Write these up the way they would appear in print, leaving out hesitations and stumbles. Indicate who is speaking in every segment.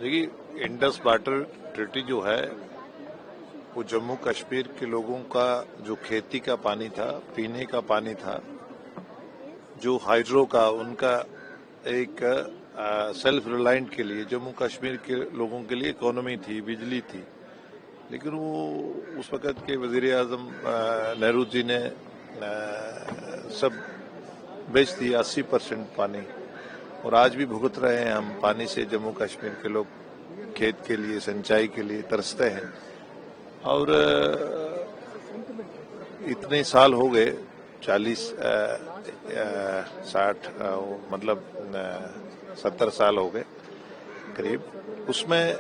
Speaker 1: देखिए, Indus water treaty जो है वो जम्मू कश्मीर के लोगों का जो खेती का पानी था, पीने का पानी था, जो हाइड्रो का उनका एक सेल्फ रिलायंट के लिए जम्मू कश्मीर के लोगों के लिए इकोनॉमी थी, बिजली थी। लेकिन वो उस वक़्त के वज़ीर आज़म नेहरू जी ने सब बेच दिया 80% पानी, और आज भी भुगत रहे हैं हम पानी से। जम्मू कश्मीर के लोग खेत के लिए, सिंचाई के लिए तरसते हैं। और इतने साल हो गए, 40-60 मतलब 70 साल हो गए करीब। उसमें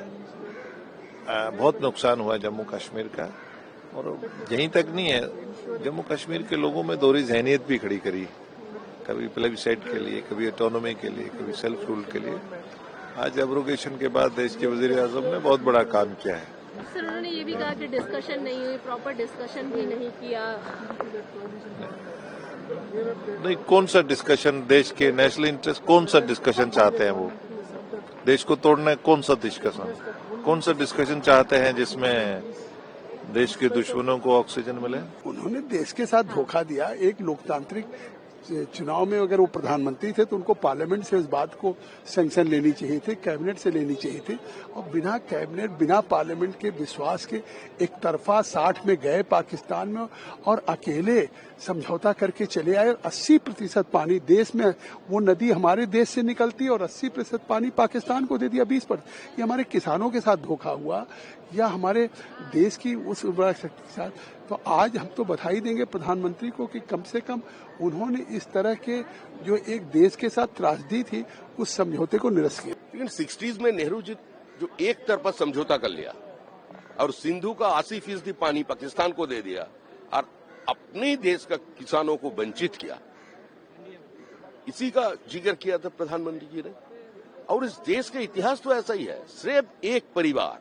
Speaker 1: बहुत नुकसान हुआ जम्मू कश्मीर का। और यहीं तक नहीं है, जम्मू कश्मीर के लोगों में दोहरी ज़हनियत भी खड़ी करी, कभी प्लेबिसाइट के लिए, कभी ऑटोनॉमी के लिए, कभी सेल्फ रूल के लिए। आज एब्रोगेशन के बाद देश के वज़ीर आज़म ने बहुत बड़ा काम किया है।
Speaker 2: सर, उन्होंने ये भी कहा कि डिस्कशन नहीं हुई, प्रॉपर डिस्कशन भी नहीं किया।
Speaker 1: नहीं, कौन सा डिस्कशन? देश के नेशनल इंटरेस्ट, कौन सा डिस्कशन चाहते हैं वो? देश को तोड़ना, कौन सा डिस्कशन? कौन सा डिस्कशन चाहते हैं जिसमें देश के दुश्मनों को ऑक्सीजन मिले?
Speaker 3: उन्होंने देश के साथ धोखा दिया। एक लोकतांत्रिक चुनाव में अगर वो प्रधानमंत्री थे तो उनको पार्लियामेंट से इस बात को सैंक्शन लेनी चाहिए थी, कैबिनेट से लेनी चाहिए थी। और बिना कैबिनेट, बिना पार्लियामेंट के विश्वास के एक तरफा 60 में गए पाकिस्तान में और अकेले समझौता करके चले आए। 80% पानी देश में, वो नदी हमारे देश से निकलती है और 80% पानी पाकिस्तान को दे दिया 20%। ये हमारे किसानों के साथ धोखा हुआ या हमारे देश की उस उर्वरा शक्ति के साथ। तो आज हम तो बधाई देंगे प्रधानमंत्री को कि कम से कम उन्होंने इस तरह के जो एक देश के साथ त्रासदी थी उस समझौते को निरस्त किया।
Speaker 4: लेकिन 60s में नेहरू जी जो एक तरफा समझौता कर लिया और सिंधु का 80% पानी पाकिस्तान को दे दिया और अपने देश का किसानों को वंचित किया, इसी का जिक्र किया था प्रधानमंत्री जी ने। और इस देश का इतिहास तो ऐसा ही है, सिर्फ एक परिवार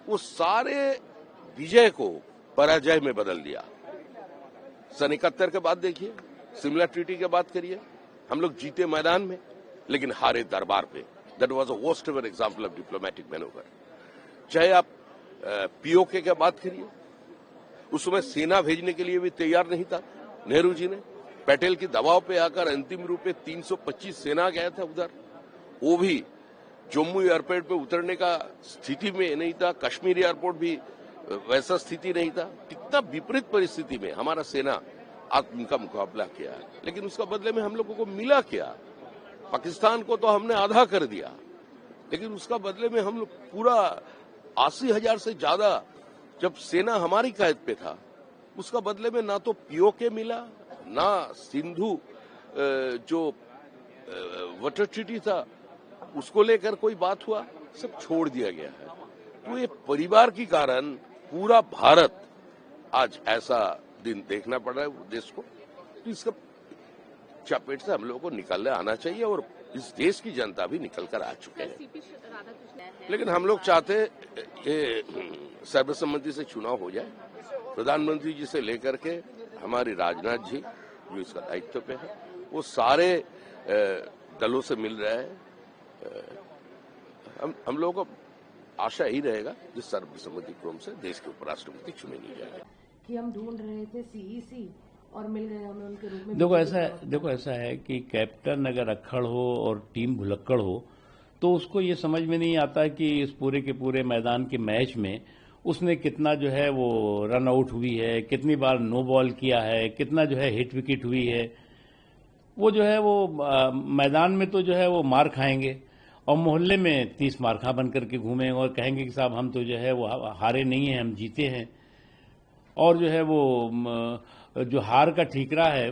Speaker 4: वो सारे विजय को पराजय में बदल दिया। सन 71 के बाद देखिए, सिमला ट्रीटी के बात करिए, हम लोग जीते मैदान में लेकिन हारे दरबार पे। That was a worst ever example of diplomatic manoeuvre. चाहे आप पीओके की बात करिए, उस समय सेना भेजने के लिए भी तैयार नहीं था नेहरू जी ने। पटेल की दबाव पे आकर अंतिम रूप में 325 सेना गया था उधर, वो भी जम्मू एयरपोर्ट पे उतरने का स्थिति में नहीं था। कश्मीर एयरपोर्ट भी वैसा स्थिति नहीं था। कितना विपरीत परिस्थिति में हमारा सेना आज उनका मुकाबला किया, लेकिन उसका बदले में हम लोगों को मिला क्या? पाकिस्तान को तो हमने आधा कर दिया, लेकिन उसका बदले में हम लोग पूरा 80,000 से ज्यादा जब सेना हमारी कैद पे था, उसका बदले में ना तो पीओके मिला, ना सिंधु जो वाटर ट्रीटी था उसको लेकर कोई बात हुआ, सब छोड़ दिया गया है। तो ये परिवार के कारण पूरा भारत आज ऐसा दिन देखना पड़ रहा है देश को। तो इसका चपेट से हम लोगों को निकलने आना चाहिए और इस देश की जनता भी निकल कर आ चुके हैं। लेकिन हम लोग चाहते ये सर्वसम्मति से चुनाव हो जाए। प्रधानमंत्री जी से लेकर के हमारे राजनाथ जी जो इसका दायित्व पे है, वो सारे दलों से मिल रहे हैं। हम लोगों को आशा ही रहेगा जिस सर्वसम्मति क्रम से देश के उपराष्ट्रपति चुने नहीं जाएंगे।
Speaker 5: कि हम ढूंढ रहे थे सीईसी और मिल गए हमें उनके रूप में।
Speaker 6: देखो ऐसा है कि कैप्टन अगर अक्खड़ हो और टीम भुलक्कड़ हो तो उसको ये समझ में नहीं आता कि इस पूरे के पूरे मैदान के मैच में उसने कितना जो है वो रन आउट हुई है, कितनी बार नो बॉल किया है, कितना जो है हिट विकेट हुई है। वो जो है वो मैदान में तो जो है वो मार खाएंगे और मोहल्ले में 30 मारखा बन करके घूमेंगे और कहेंगे कि साहब हम तो जो है वो हारे नहीं हैं, हम जीते हैं। और जो है वो जो हार का ठीकरा है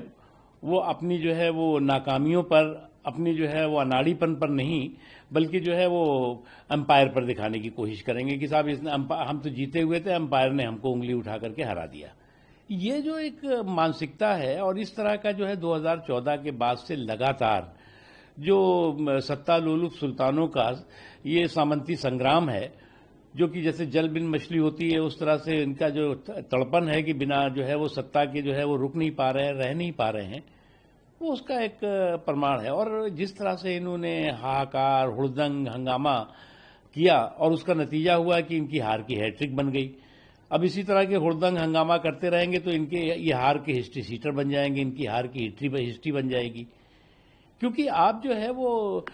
Speaker 6: वो अपनी जो है वो नाकामियों पर, अपनी जो है वो अनाड़ीपन पर नहीं, बल्कि जो है वो अंपायर पर दिखाने की कोशिश करेंगे कि साहब हम तो जीते हुए थे, अंपायर ने हमको उंगली उठा करके हरा दिया। ये जो एक मानसिकता है और इस तरह का जो है 2014 के बाद से लगातार जो सत्ता लोलुप सुल्तानों का ये सामंती संग्राम है, जो कि जैसे जल बिन मछली होती है उस तरह से इनका जो तड़पन है कि बिना जो है वो सत्ता के जो है वो रुक नहीं पा रहे हैं, रह नहीं पा रहे हैं। वो उसका एक प्रमाण है। और जिस तरह से इन्होंने हाहाकार, हुड़दंग, हंगामा किया और उसका नतीजा हुआ कि इनकी हार की हैट्रिक बन गई। अब इसी तरह के हुड़दंग हंगामा करते रहेंगे तो इनके ये हार के हिस्ट्री सीटर बन जाएंगे, इनकी हार की हिस्ट्री बन जाएगी। क्योंकि आप जो है वो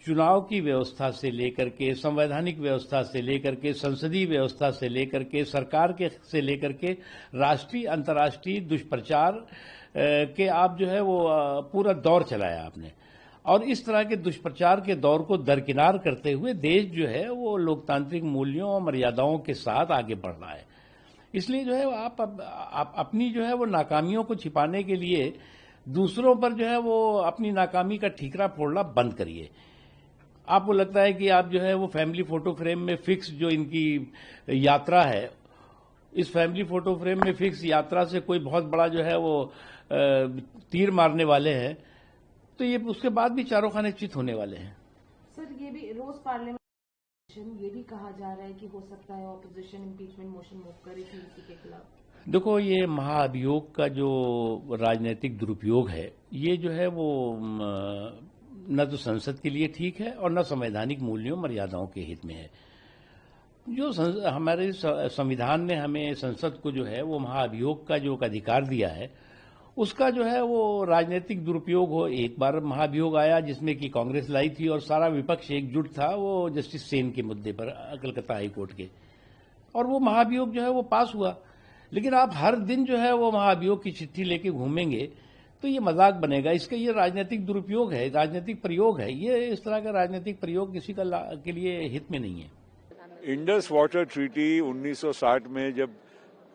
Speaker 6: चुनाव की व्यवस्था से लेकर के, संवैधानिक व्यवस्था से लेकर के, संसदीय व्यवस्था से लेकर के, सरकार के से लेकर के राष्ट्रीय अंतर्राष्ट्रीय दुष्प्रचार के आप जो है वो पूरा दौर चलाया आपने। और इस तरह के दुष्प्रचार के दौर को दरकिनार करते हुए देश जो है वो लोकतांत्रिक मूल्यों और मर्यादाओं के साथ आगे बढ़ रहा है। इसलिए जो है आप अपनी जो है वो नाकामियों को छिपाने के लिए दूसरों पर जो है वो अपनी नाकामी का ठीकरा फोड़ना बंद करिए। आपको लगता है कि आप जो है वो फैमिली फोटो फ्रेम में फिक्स जो इनकी यात्रा है, इस फैमिली फोटो फ्रेम में फिक्स यात्रा से कोई बहुत बड़ा जो है वो तीर मारने वाले हैं, तो ये उसके बाद भी चारों खाने चित होने वाले हैं।
Speaker 5: सर, ये भी रोज पार्लियामेंट ये भी कहा जा रहा है कि हो सकता है ऑपोजिशन इम्पीचमेंट मोशन मूव करे सीईसी के खिलाफ।
Speaker 6: देखो, ये महाअभियोग का जो राजनीतिक दुरुपयोग है, ये जो है वो न तो संसद के लिए ठीक है और न संवैधानिक मूल्यों मर्यादाओं के हित में है। जो हमारे संविधान ने हमें संसद को जो है वो महाअभियोग का जो अधिकार दिया है, उसका जो है वो राजनीतिक दुरुपयोग हो। एक बार महाभियोग आया जिसमें कि कांग्रेस लाई थी और सारा विपक्ष एकजुट था वो जस्टिस सेन के मुद्दे पर, कलकत्ता हाईकोर्ट के, और वो महाभियोग जो है वो पास हुआ। लेकिन आप हर दिन जो है वो महाभियोग की चिट्ठी लेके घूमेंगे तो ये मजाक बनेगा। इसका ये राजनीतिक दुरुपयोग है, राजनीतिक प्रयोग है। ये इस तरह का राजनीतिक प्रयोग किसी के लिए हित में नहीं है।
Speaker 7: इंडस वाटर ट्रीटी 1960 में जब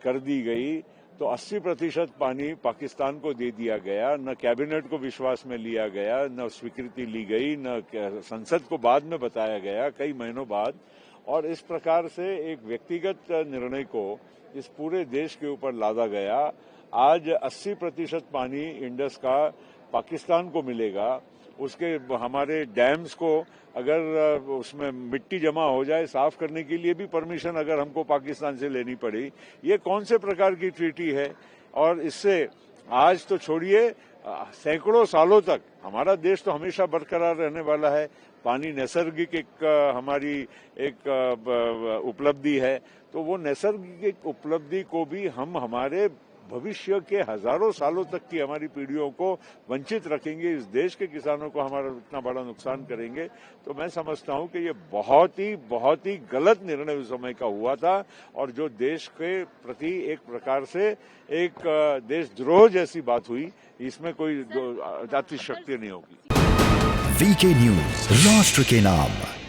Speaker 7: कर दी गई तो 80% पानी पाकिस्तान को दे दिया गया। न कैबिनेट को विश्वास में लिया गया, न स्वीकृति ली गई, न संसद को बाद में बताया गया, कई महीनों बाद। और इस प्रकार से एक व्यक्तिगत निर्णय को इस पूरे देश के ऊपर लादा गया। आज 80% पानी इंडस का पाकिस्तान को मिलेगा। उसके हमारे डैम्स को अगर उसमें मिट्टी जमा हो जाए, साफ करने के लिए भी परमिशन अगर हमको पाकिस्तान से लेनी पड़ी, ये कौन से प्रकार की ट्रीटी है? और इससे आज तो छोड़िए, सैकड़ों सालों तक हमारा देश तो हमेशा बरकरार रहने वाला है। पानी नैसर्गिक एक हमारी एक उपलब्धि है, तो वो नैसर्गिक उपलब्धि को भी हम हमारे भविष्य के हजारों सालों तक की हमारी पीढ़ियों को वंचित रखेंगे, इस देश के किसानों को हमारा इतना बड़ा नुकसान करेंगे। तो मैं समझता हूं कि ये बहुत ही गलत निर्णय उस समय का हुआ था और जो देश के प्रति एक प्रकार से एक देशद्रोह जैसी बात हुई। इसमें कोई जाति शक्ति नहीं होगी।
Speaker 8: वीके न्यूज, राष्ट्र के नाम।